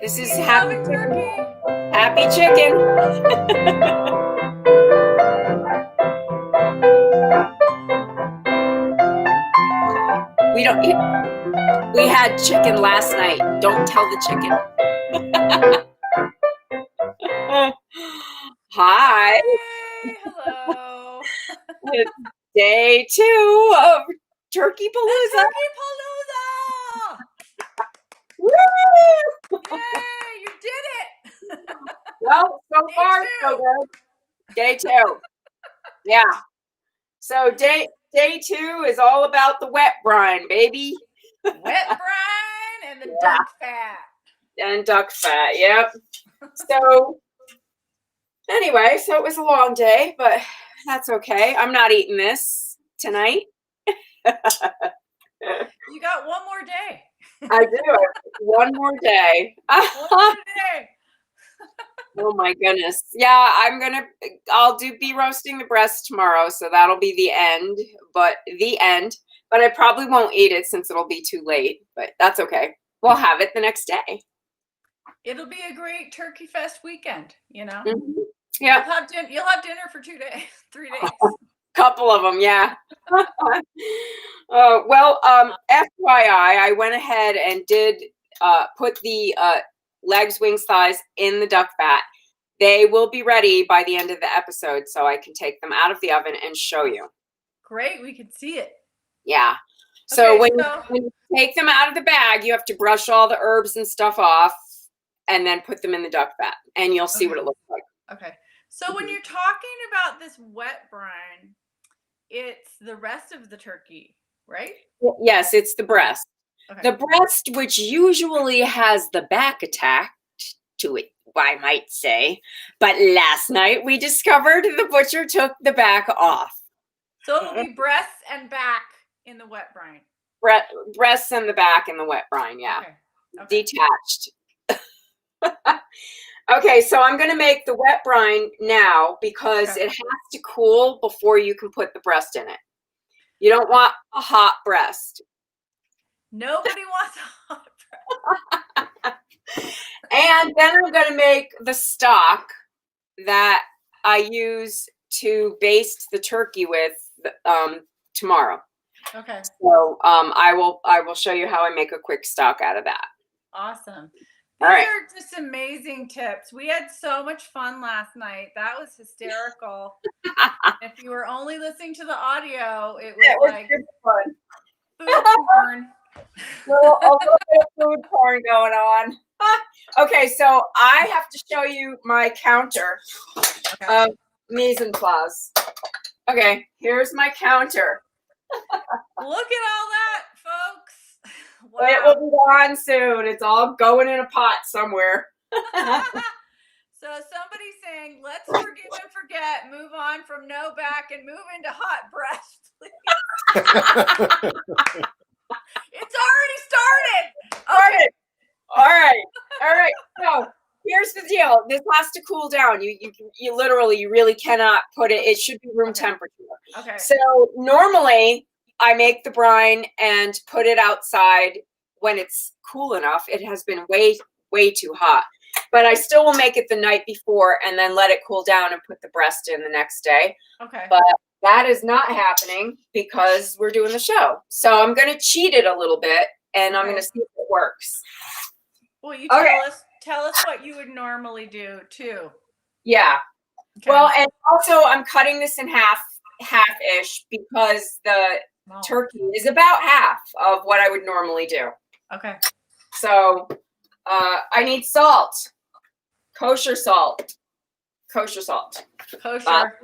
This is Happy turkey. Happy chicken. We had chicken last night. Don't tell the chicken. Hi. Hey, hello. It's day 2 of Turkey Pallooza. Turkey Pallooza! Woo! Yay, you did it! Well, so Day far, 2. so good. Day 2. Yeah. So day 2 is all about the wet brine, baby. Wet brine and the duck fat. And duck fat, yep. So anyway, so it was a long day, but that's okay. I'm not eating this tonight. You got one more day. I do. One more day. One more day. Oh my goodness. Yeah, I'll be roasting the breast tomorrow, so that'll be the end. But I probably won't eat it since it'll be too late, but that's okay. We'll have it the next day. It'll be a great Turkey Fest weekend, you know? Mm-hmm. Yeah. You'll have dinner for 2 days, 3 days. Couple of them, yeah. Well, FYI, I went ahead and did put the legs, wings, thighs in the duck fat. They will be ready by the end of the episode, so I can take them out of the oven and show you. Great, we can see it. Yeah. So when you take them out of the bag, you have to brush all the herbs and stuff off and then put them in the duck fat, and you'll see what it looks like. Okay. So when you're talking about this wet brine, it's the rest of the turkey, right? Yes, it's the breast. Okay. The breast, which usually has the back attached to it, I might say. But last night we discovered the butcher took the back off. So it'll be breasts and back in the wet brine. Breasts and the back in the wet brine, yeah. Okay. Detached. Okay, so I'm going to make the wet brine now because it has to cool before you can put the breast in it. You don't want a hot breast. Nobody wants a hot breast. And then I'm going to make the stock that I use to baste the turkey with tomorrow. Okay. So I will show you how I make a quick stock out of that. Awesome. These are just amazing tips. We had so much fun last night. That was hysterical. If you were only listening to the audio, it was like fun. Food porn. A little bit of food porn going on. Okay, so I have to show you my counter of mise en place. Okay, here's my counter. Look at all that, folks. Wow. It will be on soon. It's all going in a pot somewhere. So somebody's saying, let's forgive and forget, move on from no back and move into hot breast, please. It's already started. Okay. All right. So here's the deal. This has to cool down. You literally, you really cannot put it. It should be room temperature. Okay. So normally I make the brine and put it outside when it's cool enough. It has been way too hot, but I still will make it the night before and then let it cool down and put the breast in the next day. Okay. But that is not happening because we're doing the show. So I'm going to cheat it a little bit and I'm going to see if it works. Well, you tell us what you would normally do too. Yeah. Okay. Well, and also I'm cutting this in half-ish because the turkey is about half of what I would normally do. Okay. So I need salt. Kosher salt. Kosher salt. Kosher.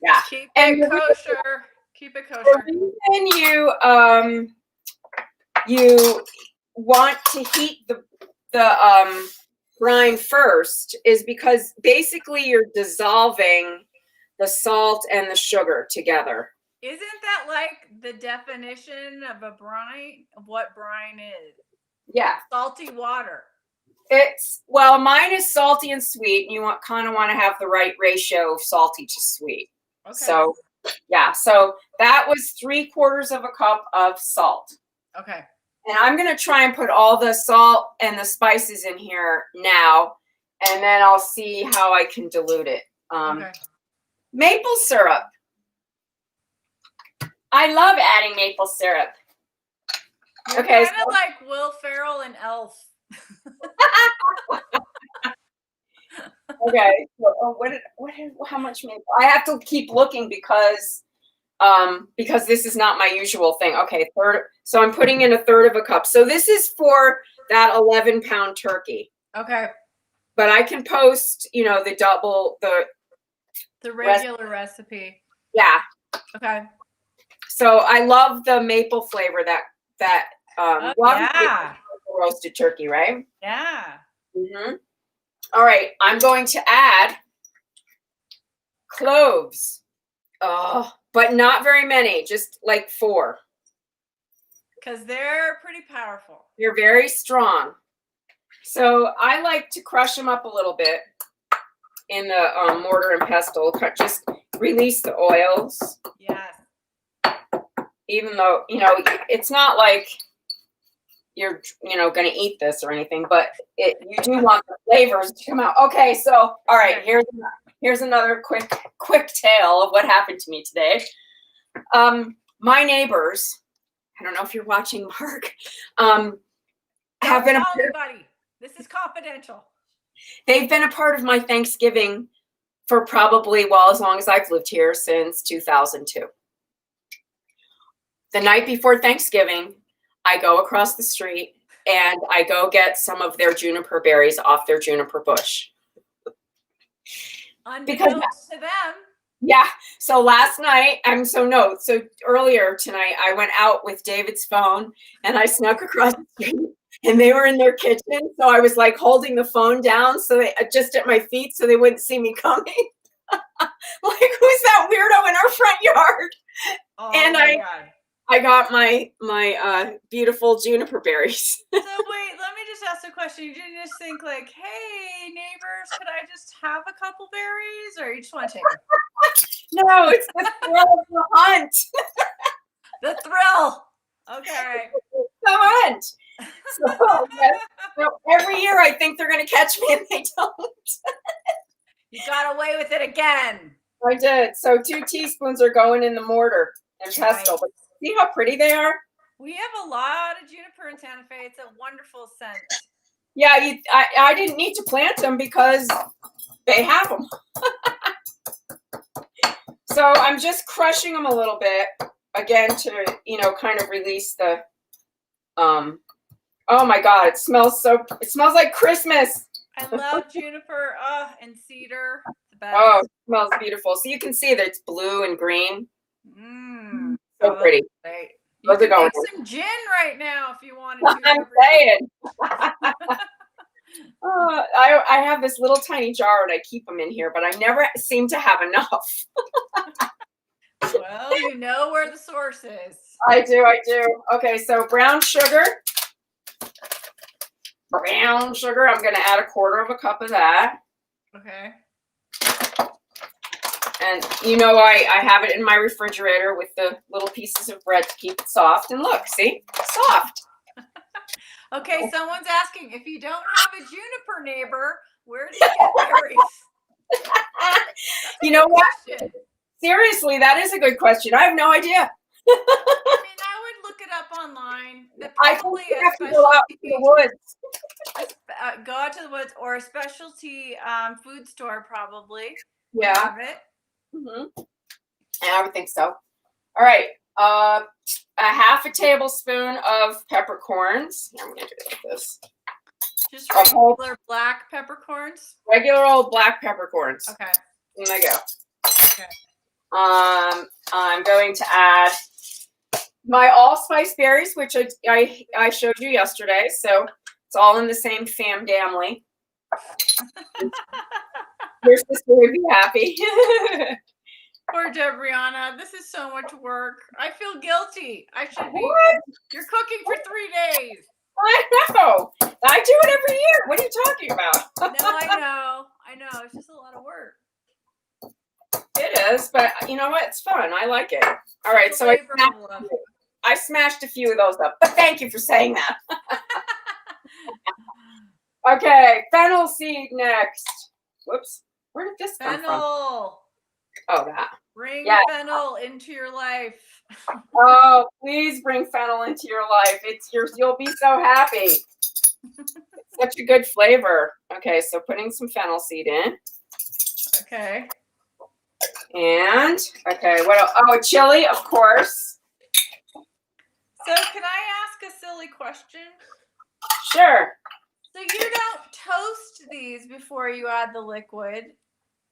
Yeah. Keep it kosher. Keep it kosher. The reason you want to heat the brine first is because basically you're dissolving the salt and the sugar together. Isn't that like the definition of a brine, of what brine is? Yeah. Salty water. Mine is salty and sweet, and you kind of want to have the right ratio of salty to sweet. Okay. So, yeah. So that was 3/4 of a cup of salt. Okay. And I'm going to try and put all the salt and the spices in here now, and then I'll see how I can dilute it. Okay. Maple syrup. I love adding maple syrup. You're Okay. kind of like Will Ferrell and Elf. Okay. So, how much maple? I have to keep looking because this is not my usual thing. Okay, so I'm putting in 1/3 of a cup. So this is for that 11-pound turkey. Okay. But I can post, the regular recipe. Yeah. Okay. So I love the maple flavor that yeah. Roasted turkey, right? Yeah. Mm-hmm. All right, I'm going to add cloves. Oh, but not very many, just like 4. Because they're pretty powerful. They're very strong. So I like to crush them up a little bit in the mortar and pestle. Just release the oils. Yes. Even though, it's not like you're, going to eat this or anything, but you do want the flavors to come out. Okay, so, all right, here's another quick tale of what happened to me today. My neighbors, I don't know if you're watching, Mark, have been anybody. This is confidential. They've been a part of my Thanksgiving for probably, as long as I've lived here, since 2002. The night before Thanksgiving, I go across the street and I go get some of their juniper berries off their juniper bush. Unbeknownst to them. Yeah. So last night, so earlier tonight, I went out with David's phone and I snuck across the street and they were in their kitchen. So I was like holding the phone down so they just at my feet so they wouldn't see me coming. Like, who's that weirdo in our front yard? Oh, and God. I got my beautiful juniper berries. So wait, let me just ask a question. You didn't just think like, hey, neighbors, could I just have a couple berries? Or you just want to take them? No, it's the thrill of the hunt. The thrill. Okay. The hunt. So every year I think they're going to catch me and they don't. You got away with it again. I did. So 2 teaspoons are going in the mortar and pestle. Nice. But see how pretty they are? We have a lot of juniper in Santa Fe. It's a wonderful scent. Yeah, I didn't need to plant them because they have them. So I'm just crushing them a little bit again to, kind of release the, oh my God, it smells like Christmas. I love juniper and cedar. The best. Oh, it smells beautiful. So you can see that it's blue and green. So pretty. Great. You can make some gin right now if you wanted to. I'm saying. I have this little tiny jar and I keep them in here, but I never seem to have enough. Well, you know where the source is. I do. Okay, so brown sugar. I'm going to add 1/4 cup of that. Okay. And I have it in my refrigerator with the little pieces of bread to keep it soft. And look, see? Soft. Okay, someone's asking, if you don't have a juniper neighbor, where do you get berries? You know what? Seriously, that is a good question. I have no idea. I mean, I would look it up online. Probably have to go out to the woods. Go out to the woods or a specialty food store probably. Yeah. Have it. Mm-hmm. I would think so. All right. A 1/2 tablespoon of peppercorns. I'm going to do it like this. Just regular black peppercorns? Regular old black peppercorns. Okay. There they go. Okay. I'm going to add my allspice berries, which I showed you yesterday. So it's all in the same family. Your sister would be happy. Poor Debrianna. This is so much work. I feel guilty. I should be. What? You're cooking for 3 days. I know. I do it every year. What are you talking about? No, I know. It's just a lot of work. It is, but you know what? It's fun. I like it. All right, so I I smashed a few of those up, but thank you for saying that. Okay, fennel seed next. Whoops. Where did this come from? Fennel. Oh, that. Bring Yeah. fennel into your life. Oh, please bring fennel into your life. It's yours. You'll be so happy. It's such a good flavor. Okay, so putting some fennel seed in. Okay. And, okay, what else? Oh, chili, of course. So can I ask a silly question? Sure. So you don't toast these before you add the liquid?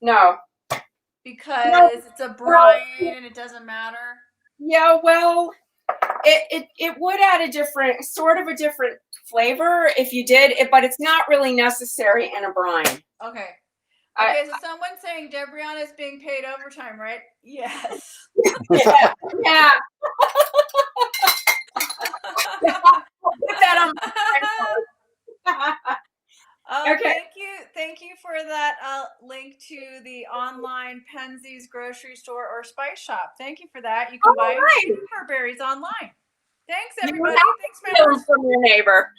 No. Because it's a brine and it doesn't matter? Yeah, well, it would add a different, sort of a different flavor if you did it, but it's not really necessary in a brine. Okay. Okay, so someone's saying Debrianna is being paid overtime, right? Yes. Yeah. Yeah. Put that on my Okay. Thank you for that link to the online Penzies grocery store or spice shop. Thank you for that. You can buy juniper berries online. Thanks, everybody. Thanks, members. From your neighbor.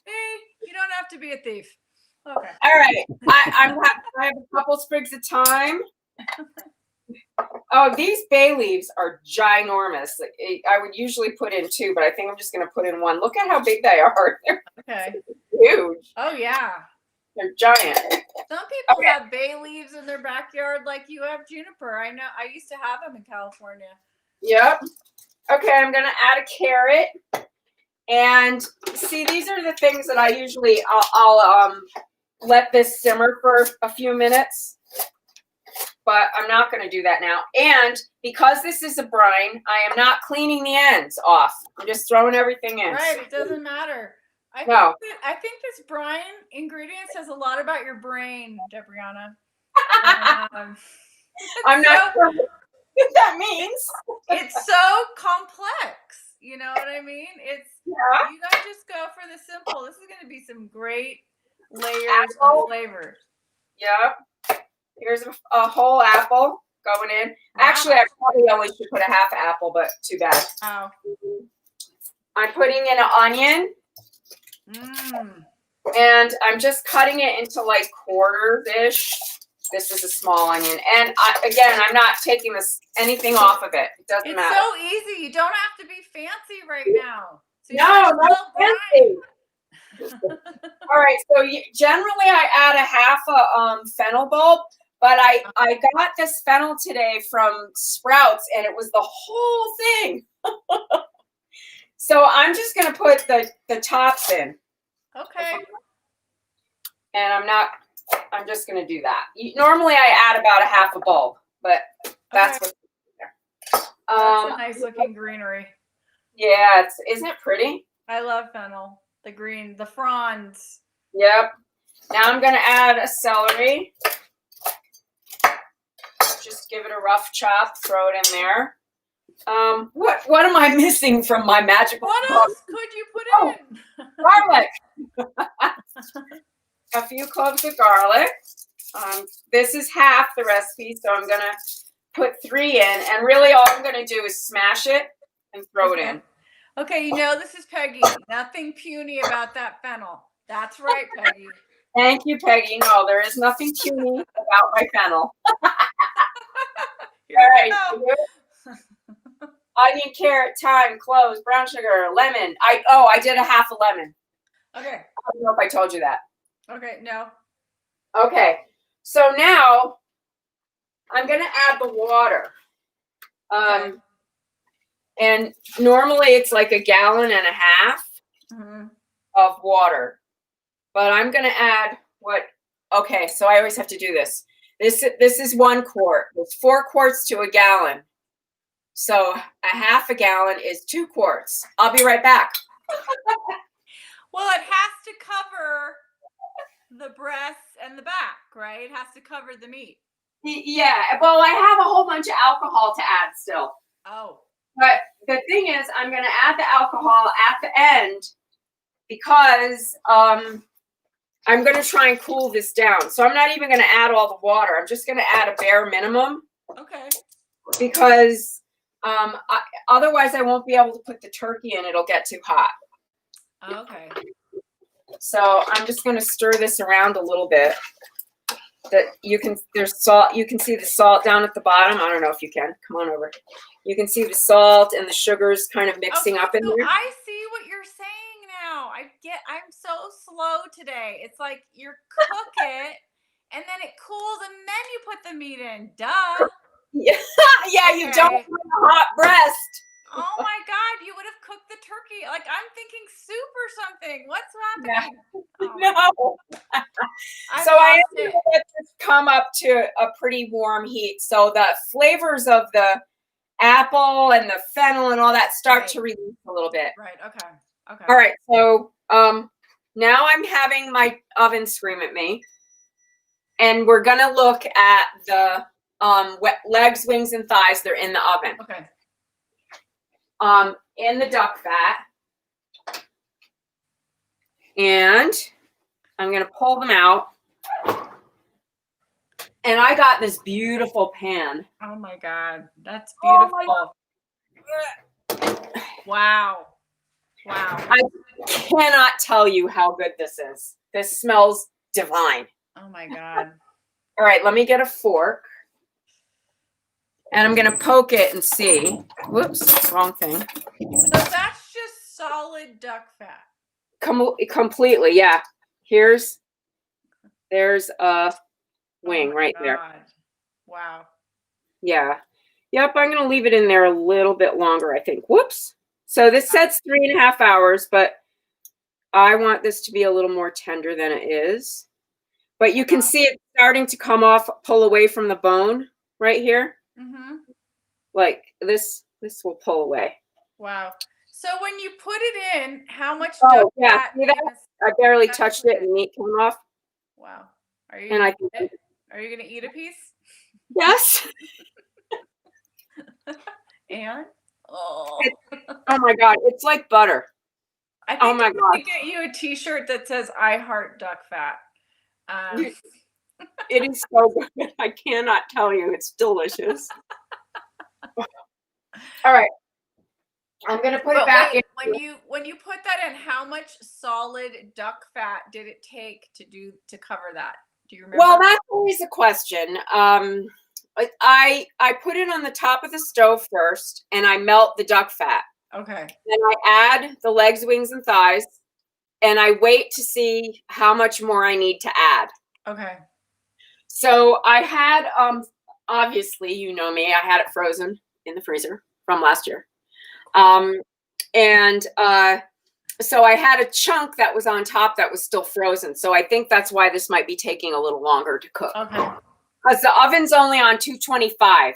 Hey, you don't have to be a thief. Okay. All right. I have a couple sprigs of thyme. Oh, these bay leaves are ginormous. I would usually put in 2, but I think I'm just going to put in 1. Look at how big they are. Okay. Huge. Oh, yeah. They're giant. Some people have bay leaves in their backyard like you have juniper. I know. I used to have them in California. Yep. Okay, I'm going to add a carrot. And see, these are the things that I usually, I'll let this simmer for a few minutes. But I'm not going to do that now. And because this is a brine, I am not cleaning the ends off. I'm just throwing everything in. Right. It doesn't matter. I think this brine ingredients says a lot about your brain, Debrianna. I'm not sure what that means. It's so complex. You know what I mean? You don't just go for the simple. This is going to be some great layers of flavors. Yep. Here's a whole apple going in. Wow. Actually, I probably only should put a half apple, but too bad. Oh. I'm putting in an onion. And I'm just cutting it into like quarters-ish. This is a small onion. And again, I'm not taking anything off of it. It doesn't matter. It's so easy. You don't have to be fancy right now. So no, not fancy. All right, so generally I add a half a fennel bulb, but I got this fennel today from Sprouts, and it was the whole thing. So I'm just going to put the tops in. Okay. And I'm just going to do that. Normally I add about a half a bulb, but that's what's there. That's a nice looking greenery. Yeah, isn't it pretty? I love fennel. The green, the fronds. Yep. Now I'm going to add a celery. Just give it a rough chop. Throw it in there. What am I missing from my magical? What else could you put in? Garlic. A few cloves of garlic. This is half the recipe, so I'm going to put 3 in. And really all I'm going to do is smash it and throw it in. Okay, this is Peggy. Nothing puny about that fennel. That's right, Peggy. Thank you, Peggy. No, there is nothing puny about my fennel. All right. Onion, carrot, thyme, cloves, brown sugar, lemon. I did a half a lemon. Okay. I don't know if I told you that. Okay, no. Okay. So now I'm going to add the water. Okay. And normally it's like 1.5 gallons of water. But I'm going to add okay, so I always have to do this. This is 1 quart. It's 4 quarts to 1 gallon. So a half a gallon is 2 quarts. I'll be right back. Well, it has to cover the breasts and the back, right? It has to cover the meat. Yeah. Well, I have a whole bunch of alcohol to add still. Oh. But the thing is, I'm going to add the alcohol at the end because I'm going to try and cool this down. So I'm not even going to add all the water. I'm just going to add a bare minimum. Okay. Because Otherwise, I won't be able to put the turkey in. It'll get too hot. Okay. So I'm just going to stir this around a little bit. There's salt. You can see the salt down at the bottom. I don't know if you can. Come on over. You can see the salt and the sugars kind of mixing up in there. I see what you're saying now. I'm so slow today. It's like you cook it and then it cools and then you put the meat in. Duh. Yeah, yeah, Okay. You don't want a hot breast. Oh my God, you would have cooked the turkey. Like I'm thinking soup or something. What's happening? Yeah. Oh, No. I So I am lost going it. to let this come up to a pretty warm heat. So the flavors of the apple and the fennel and all that start to release a little bit. Right. Okay. Okay. All right. So now I'm having my oven scream at me. And we're going to look at the legs, wings, and thighs. They're in the oven. Okay. In the duck fat. And I'm going to pull them out. And I got this beautiful pan. Oh my God. That's Oh beautiful. Wow. Wow. I cannot tell you how good this is. This smells divine. Oh my God. All right, let me get a fork. And I'm going to poke it and see. Whoops, wrong thing. So that's just solid duck fat. Completely, yeah. There's a wing right there. Wow. Yeah. Yep, I'm going to leave it in there a little bit longer, I think. Whoops. So this says 3.5 hours, but I want this to be a little more tender than it is. But you can see it starting to come off, pull away from the bone right here. Mm-hmm. Like this will pull away. Wow. So when you put it in, how much Oh, duck yeah. fat? See that? I barely touched it and meat came off. Wow. Are you And gonna eat a piece? Yes. And Oh my God, it's like butter. I think I need to get you a T-shirt that says "I heart duck fat." It is so good. I cannot tell you. It's delicious. All right. I'm going to put it back in. When you put that in, how much solid duck fat did it take to cover that? Do you remember? Well, that's always a question. I put it on the top of the stove first, and I melt the duck fat. Okay. Then I add the legs, wings, and thighs, and I wait to see how much more I need to add. Okay. So I had, obviously, you know me, I had it frozen in the freezer from last year. So I had a chunk that was on top that was still frozen. So I think that's why this might be taking a little longer to cook. Okay. Because the oven's only on 225.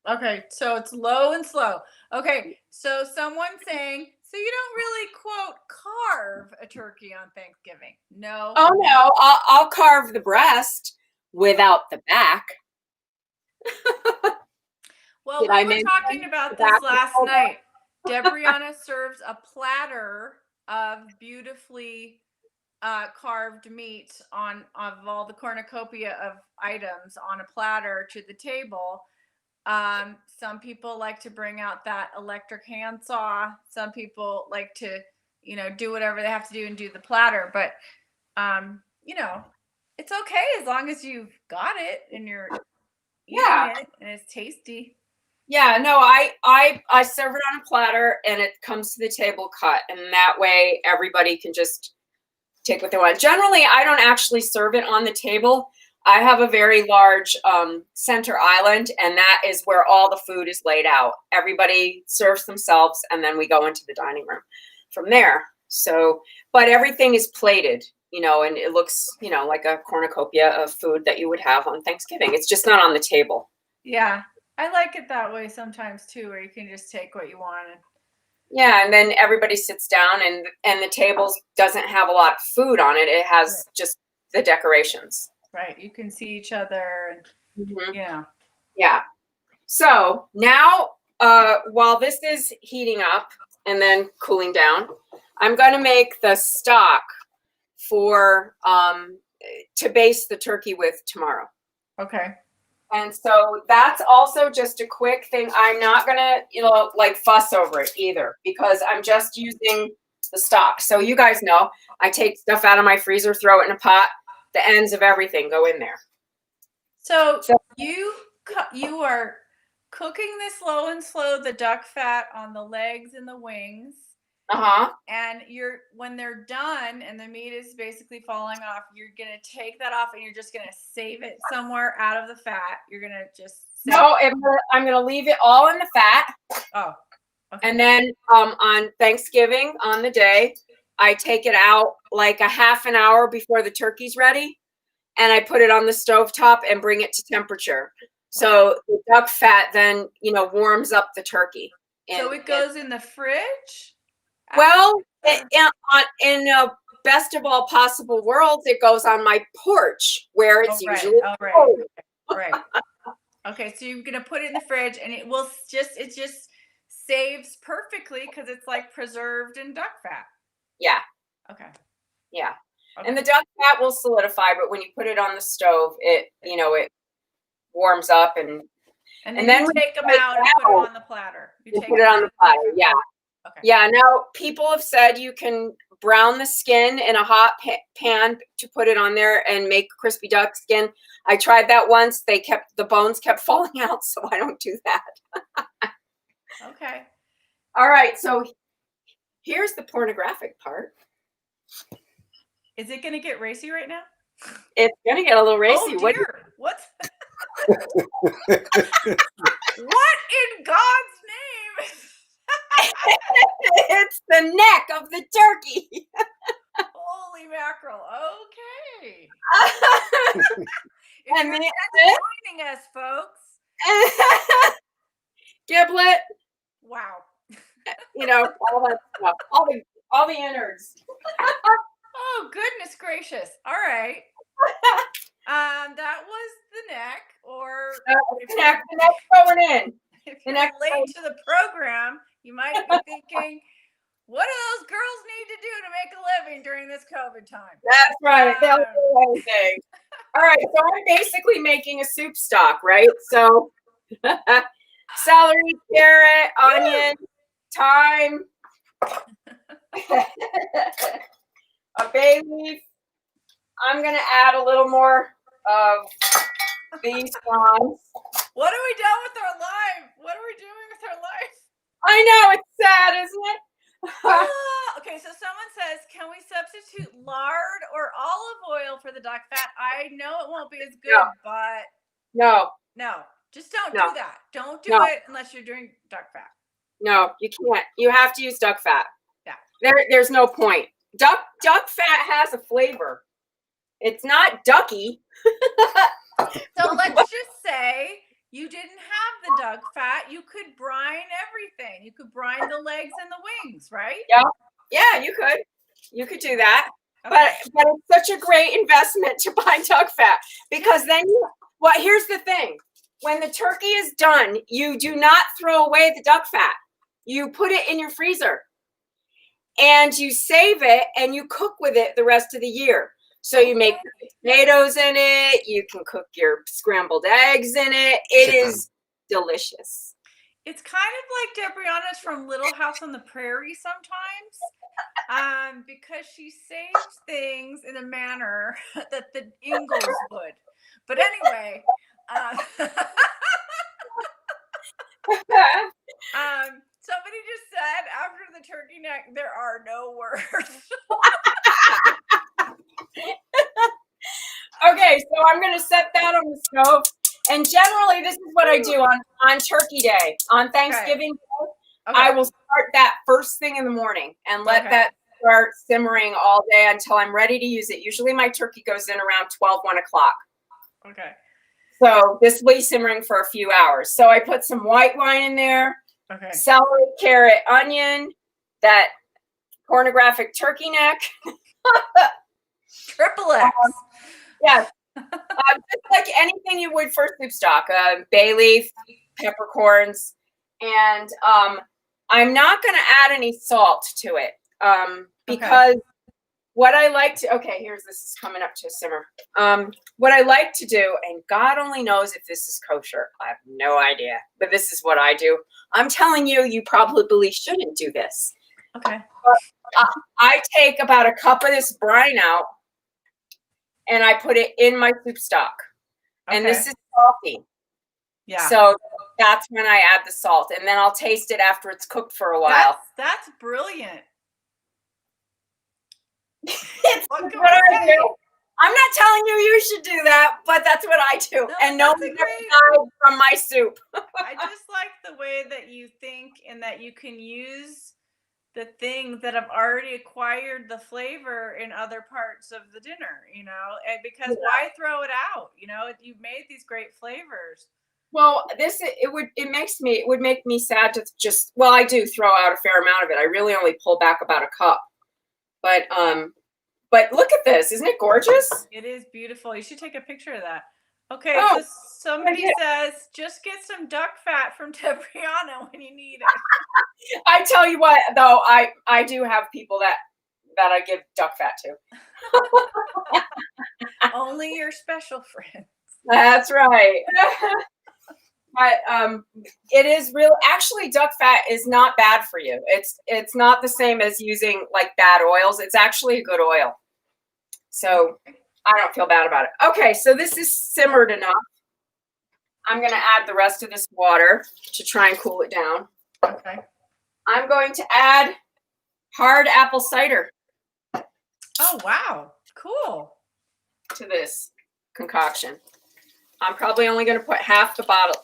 Okay, so it's low and slow. Okay, so someone's saying, so you don't really, quote, carve a turkey on Thanksgiving? No. Oh, no. I'll carve the breast without the back. Well, we were talking about this last night. Debrianna serves a platter of beautifully carved meat of all the cornucopia of items on a platter to the table. Some people like to bring out that electric handsaw. Some people like to, do whatever they have to do and do the platter. But, it's okay as long as you've got it and you're eating it and it's tasty. Yeah, no, I serve it on a platter and it comes to the table cut. And that way everybody can just take what they want. Generally, I don't actually serve it on the table. I have a very large center island, and that is where all the food is laid out. Everybody serves themselves, and then we go into the dining room from there. So, but everything is plated, and it looks, like a cornucopia of food that you would have on Thanksgiving. It's just not on the table. Yeah, I like it that way sometimes too, where you can just take what you want. Yeah, and then everybody sits down, and the table doesn't have a lot of food on it. It has just the decorations. Right. You can see each other. And, Yeah. So now, while this is heating up and then cooling down, I'm going to make the stock for to baste the turkey with tomorrow. Okay. And so that's also just a quick thing. I'm not gonna, like fuss over it either because I'm just using the stock. So you guys know, I take stuff out of my freezer, throw it in a pot. The ends of everything go in there. So you are cooking this low and slow, the duck fat on the legs and the wings. And when they're done and the meat is basically falling off, you're gonna take that off and you're just gonna save it somewhere out of the fat. You're gonna just I'm gonna leave it all in the fat. Oh. Okay. And then on Thanksgiving, on the day, I take it out like a half an hour before the turkey's ready, and I put it on the stovetop and bring it to temperature. So the duck fat then, warms up the turkey. So it goes in the fridge? Well, in a best of all possible worlds, it goes on my porch where it's usually cold. Right. Okay, so you're gonna put it in the fridge, and it just saves perfectly because it's like preserved in duck fat. Yeah. Okay. Yeah. Okay. And the duck fat will solidify, but when you put it on the stove, it warms up and then you take them out and put it on the platter. You put it on the platter. Yeah. Okay. Yeah. Now people have said you can brown the skin in a hot pan to put it on there and make crispy duck skin. I tried that once. The bones kept falling out, so I don't do that. Okay. All right. So here's the pornographic part. Is it going to get racy right now? It's going to get a little racy. Oh, dear. What in God's name? It's the neck of the turkey. Holy mackerel. Okay. And you're joining us, folks. Giblet. Wow. All that stuff. All the innards. Oh, goodness gracious. All right. That was the neck, or the neck going in. If you're late to the program, you might be thinking, what do those girls need to do to make a living during this COVID time? That's right. They'll do anything. All right. So I'm basically making a soup stock, right? So celery, carrot, onion, thyme, a bay leaf. I'm going to add a little more of these prawns. What are we doing with our life? What are we doing with our life? I know, it's sad, isn't it? Okay, so someone says, can we substitute lard or olive oil for the duck fat? I know it won't be as good, but no, just don't do that. Don't do it unless you're doing duck fat. No, you can't. You have to use duck fat. Yeah. There's no point. Duck fat has a flavor. It's not ducky. So let's just say you didn't have the duck fat. You could brine everything. You could brine the legs and the wings, right? Yeah, you could. You could do that. Okay. But it's such a great investment to buy duck fat because then here's the thing. When the turkey is done, you do not throw away the duck fat. You put it in your freezer and you save it and you cook with it the rest of the year. So you make tomatoes in it. You can cook your scrambled eggs in it. It is delicious. It's kind of like Debrianna's from Little House on the Prairie sometimes, because she saves things in a manner that the Ingalls would. But anyway, somebody just said after the turkey neck, there are no words. Okay, so I'm going to set that on the stove. And generally, this is what I do on Turkey Day. On Thanksgiving Day, I will start that first thing in the morning and let that start simmering all day until I'm ready to use it. Usually my turkey goes in around 12, 1 o'clock. Okay. So this will be simmering for a few hours. So I put some white wine in there, celery, carrot, onion, that pornographic turkey neck. Triple X. Yes. Just like anything you would for soup stock, bay leaf, peppercorns, and I'm not going to add any salt to it because what I like to, okay, this is coming up to a simmer. What I like to do, and God only knows if this is kosher. I have no idea, but this is what I do. I'm telling you, you probably shouldn't do this. Okay. I take about a cup of this brine out and I put it in my soup stock. Okay. And this is salty. Yeah. So that's when I add the salt, and then I'll taste it after it's cooked for a while. That's brilliant. It's what I do. I'm not telling you should do that, but that's what I do. No, and no one ever died from my soup. I just like the way that you think and that you can use the things that have already acquired the flavor in other parts of the dinner, you know, and because why throw it out? You know, you've made these great flavors. Well, it would make me sad to just, well, I do throw out a fair amount of it. I really only pull back about a cup. But look at this. Isn't it gorgeous? It is beautiful. You should take a picture of that. Okay, so somebody says, just get some duck fat from Debrianna when you need it. I tell you what, though, I do have people that I give duck fat to. Only your special friends. That's right. But it is real. Actually, duck fat is not bad for you. It's not the same as using like bad oils. It's actually a good oil. So I don't feel bad about it. Okay, so this is simmered enough. I'm going to add the rest of this water to try and cool it down. Okay. I'm going to add hard apple cider. Oh, wow. Cool. To this concoction. I'm probably only going to put half the bottle,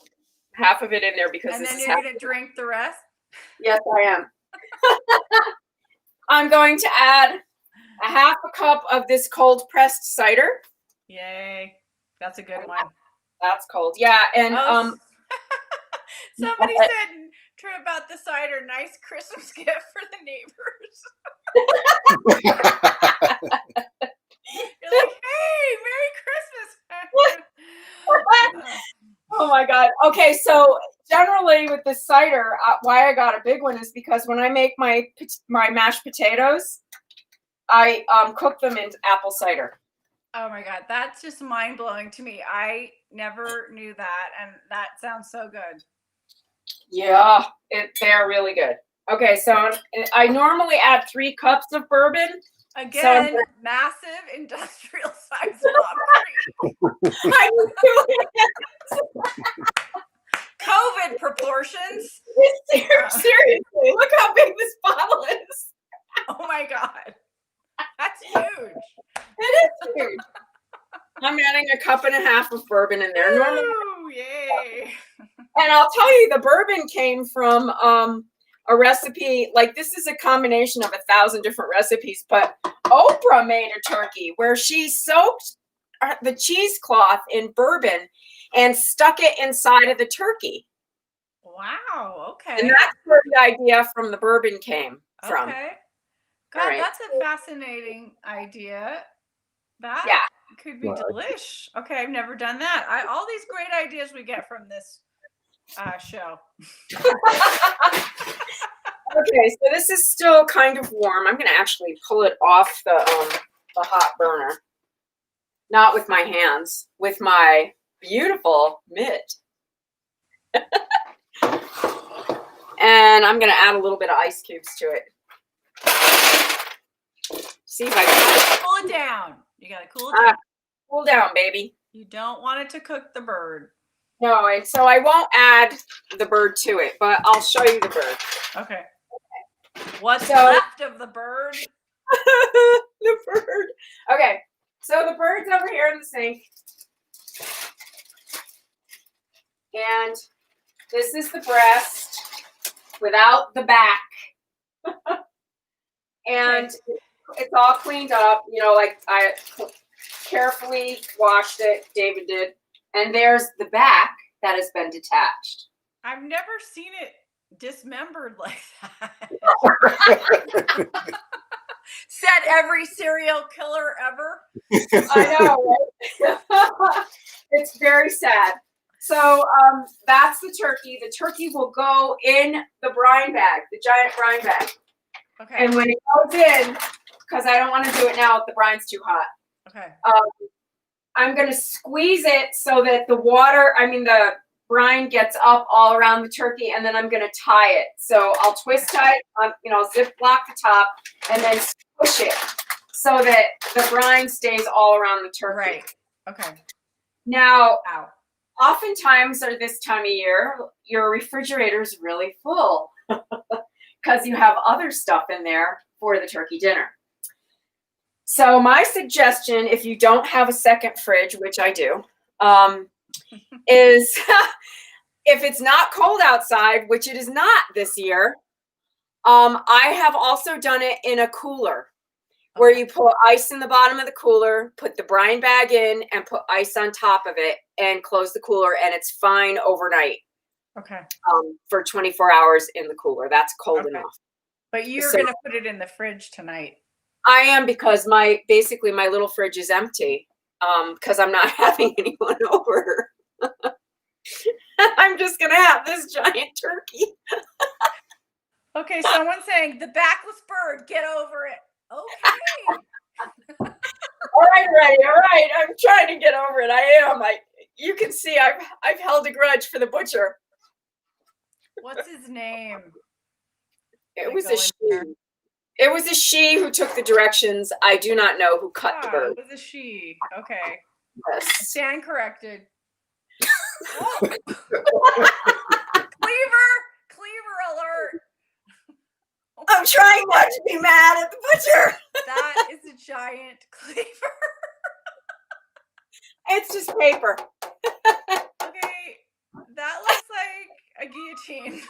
half of it in there because this is. And then you're going to drink the rest? Yes, I am. I'm going to add a half a cup of this cold pressed cider. Yay. That's a good one. That's cold. Yeah. And somebody said true about the cider, nice Christmas gift for the neighbors. You're like, hey, Merry Christmas. Oh my God. Okay. So generally with the cider, why I got a big one is because when I make my mashed potatoes, I cook them in apple cider. Oh my God, that's just mind blowing to me. I never knew that, and that sounds so good. Yeah, they're really good. Okay, so I normally add 3 cups of bourbon. Again, so massive industrial size bottle. COVID proportions. Seriously, look how big this bottle is. Oh my God. That's huge. It is huge. I'm adding a cup and a half of bourbon in there. Normally, yay. And I'll tell you, the bourbon came from a recipe. Like, this is a combination of 1,000 different recipes, but Oprah made a turkey where she soaked the cheesecloth in bourbon and stuck it inside of the turkey. Wow. Okay. And that's where the idea from the bourbon came from. Okay. God, that's a fascinating idea. That could be delish. Okay, I've never done that. All these great ideas we get from this show. Okay, so this is still kind of warm. I'm going to actually pull it off the hot burner. Not with my hands, with my beautiful mitt. And I'm going to add a little bit of ice cubes to it. See if I can cool it down. You got to cool it down. Cool down, baby. You don't want it to cook the bird. No, and so I won't add the bird to it, but I'll show you the bird. Okay. What's left of the bird? The bird. Okay, so the bird's over here in the sink. And this is the breast without the back. And it's all cleaned up, you know, like I carefully washed it, David did. And there's the back that has been detached. I've never seen it dismembered like that. Said every serial killer ever. I know, right? It's very sad. So that's the turkey. The turkey will go in the brine bag, the giant brine bag. Okay. And when it goes in, because I don't want to do it now if the brine's too hot. Okay. I'm going to squeeze it so that the brine gets up all around the turkey, and then I'm going to tie it. So I'll twist tie it, I'll zip block the top and then push it so that the brine stays all around the turkey. Right. Okay. Now, Ow. oftentimes at this time of year, your refrigerator's really full because you have other stuff in there for the turkey dinner. So my suggestion, if you don't have a second fridge, which I do, is if it's not cold outside, which it is not this year, I have also done it in a cooler where you put ice in the bottom of the cooler, put the brine bag in, and put ice on top of it and close the cooler, and it's fine overnight. Okay. For 24 hours in the cooler. That's cold enough. But you're going to put it in the fridge tonight. I am, because my little fridge is empty because I'm not having anyone over. I'm just going to have this giant turkey. Okay, someone's saying, the backless bird, get over it. Okay. All right, Ray. All right. I'm trying to get over it. I am. You can see I've held a grudge for the butcher. What's his name? It was a she. It was a she who took the directions. I do not know who cut the bird. It was a she. Okay. Yes. Stand corrected. Oh. Cleaver alert. I'm trying not to be mad at the butcher. That is a giant cleaver. It's just paper. Okay, that looks like a guillotine.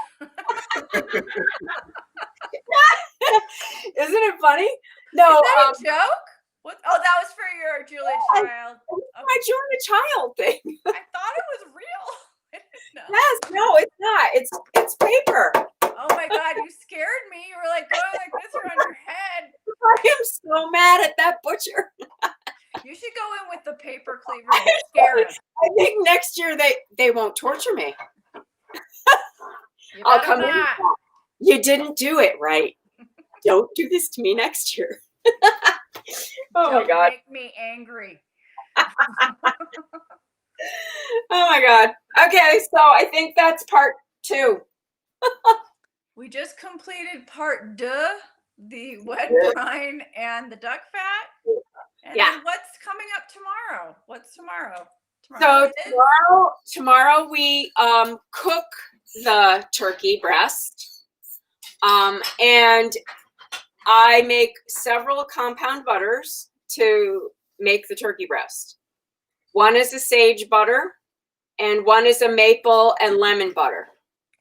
Isn't it funny? No. Is that a joke? What? Oh, that was for your Julia Child. Okay. My Julia Child thing. I thought it was real. I didn't know. Yes, no, it's not. It's paper. Oh my God, you scared me. You were like going like this around your head. I am so mad at that butcher. You should go in with the paper cleaver and scare him. I think next year they won't torture me. I'll come in. You didn't do it right. Don't do this to me next year. Oh my God. Make me angry. Oh my God. Okay, so I think that's part 2. We just completed part 2, the wet brine and the duck fat. And then what's coming up tomorrow? What's tomorrow? Tomorrow we cook the turkey breast. And I make several compound butters to make the turkey breast. One is a sage butter, and one is a maple and lemon butter.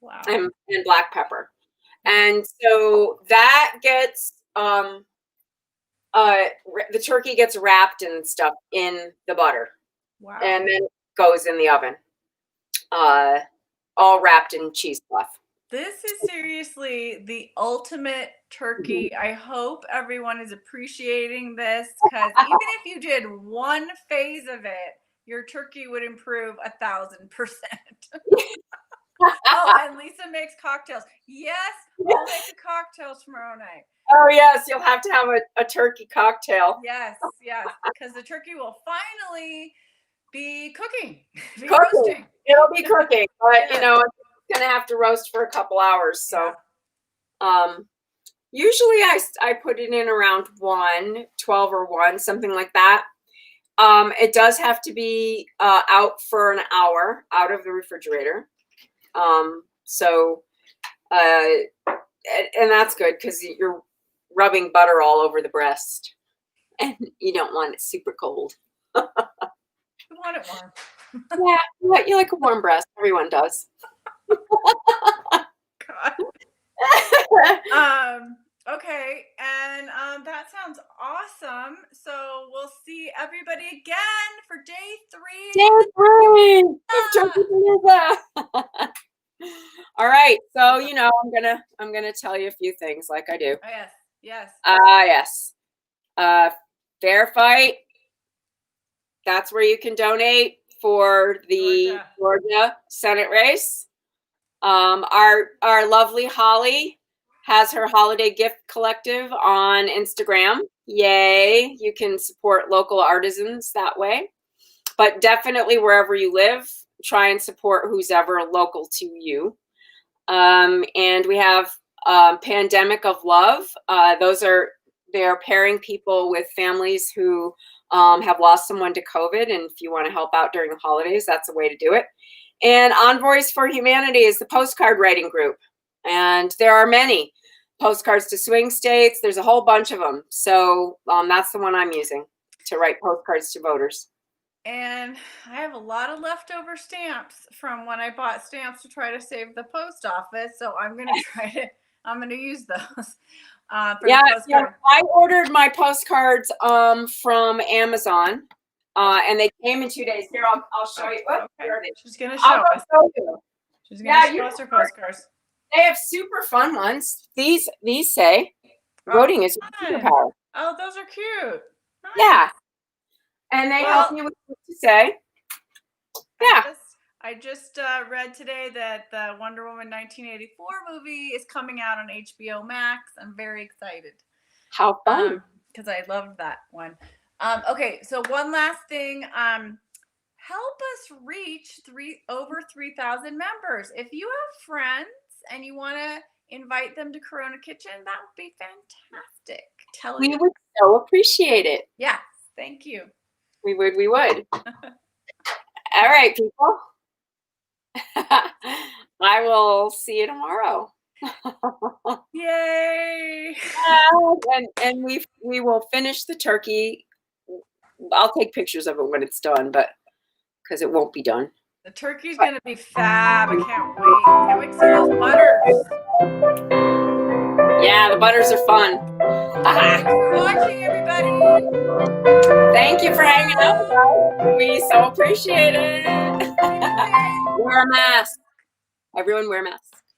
Wow. And black pepper. And so that gets the turkey gets wrapped and stuff in the butter. Wow. And then it goes in the oven. All wrapped in cheesecloth. This is seriously the ultimate turkey. I hope everyone is appreciating this, because even if you did one phase of it, your turkey would improve 1,000%. Oh, and Lisa makes cocktails. Yes, I'll make the cocktails tomorrow night. Oh, yes, you'll have to have a turkey cocktail. Yes, because the turkey will finally be cooking. Roasting. It'll be cooking, but it's going to have to roast for a couple hours. So usually I put it in around 12 or 1, something like that. It does have to be out for an hour out of the refrigerator. And that's good because you're rubbing butter all over the breast and you don't want it super cold. You want it warm. Yeah, you like a warm breast. Everyone does. God. Okay, and that sounds awesome. So we'll see everybody again for day 3. Pallooooooza. All right, so I'm gonna tell you a few things like I do. Oh, yes. Yes. Fair Fight. That's where you can donate for the Georgia Senate race. Our lovely Holly has her holiday gift collective on Instagram. Yay. You can support local artisans that way. But definitely wherever you live, try and support who's ever local to you. And we have Pandemic of Love. They're pairing people with families who have lost someone to COVID. And if you want to help out during the holidays, that's a way to do it. And Envoys for Humanity is the postcard writing group. And there are many postcards to swing states. There's a whole bunch of them. So that's the one I'm using to write postcards to voters. And I have a lot of leftover stamps from when I bought stamps to try to save the post office. So I'm going to use those. Yeah, I ordered my postcards from Amazon, and they came in 2 days. Here, I'll show you. Oh, okay. She's going to show us. She's going to show us her postcards. They have super fun ones. These say, voting is a superpower. Oh, those are cute. Nice. Yeah. And they help you with what to say. Yeah. I just read today that the Wonder Woman 1984 movie is coming out on HBO Max. I'm very excited. How fun. Because I loved that one. Okay, so one last thing. Help us reach over 3,000 members. If you have friends and you want to invite them to Corona Kitchen, that would be fantastic. We would so appreciate it. Yes, thank you. We would. All right, people. I will see you tomorrow. Yay! And we will finish the turkey. I'll take pictures of it when it's done, but because it won't be done. The turkey's gonna be fab. I can't wait. Can't wait to see those butters. Yeah, the butters are fun. Thanks for watching, everybody. Thank you for hanging out with us. We so appreciate it. Wear a mask. Everyone wear masks.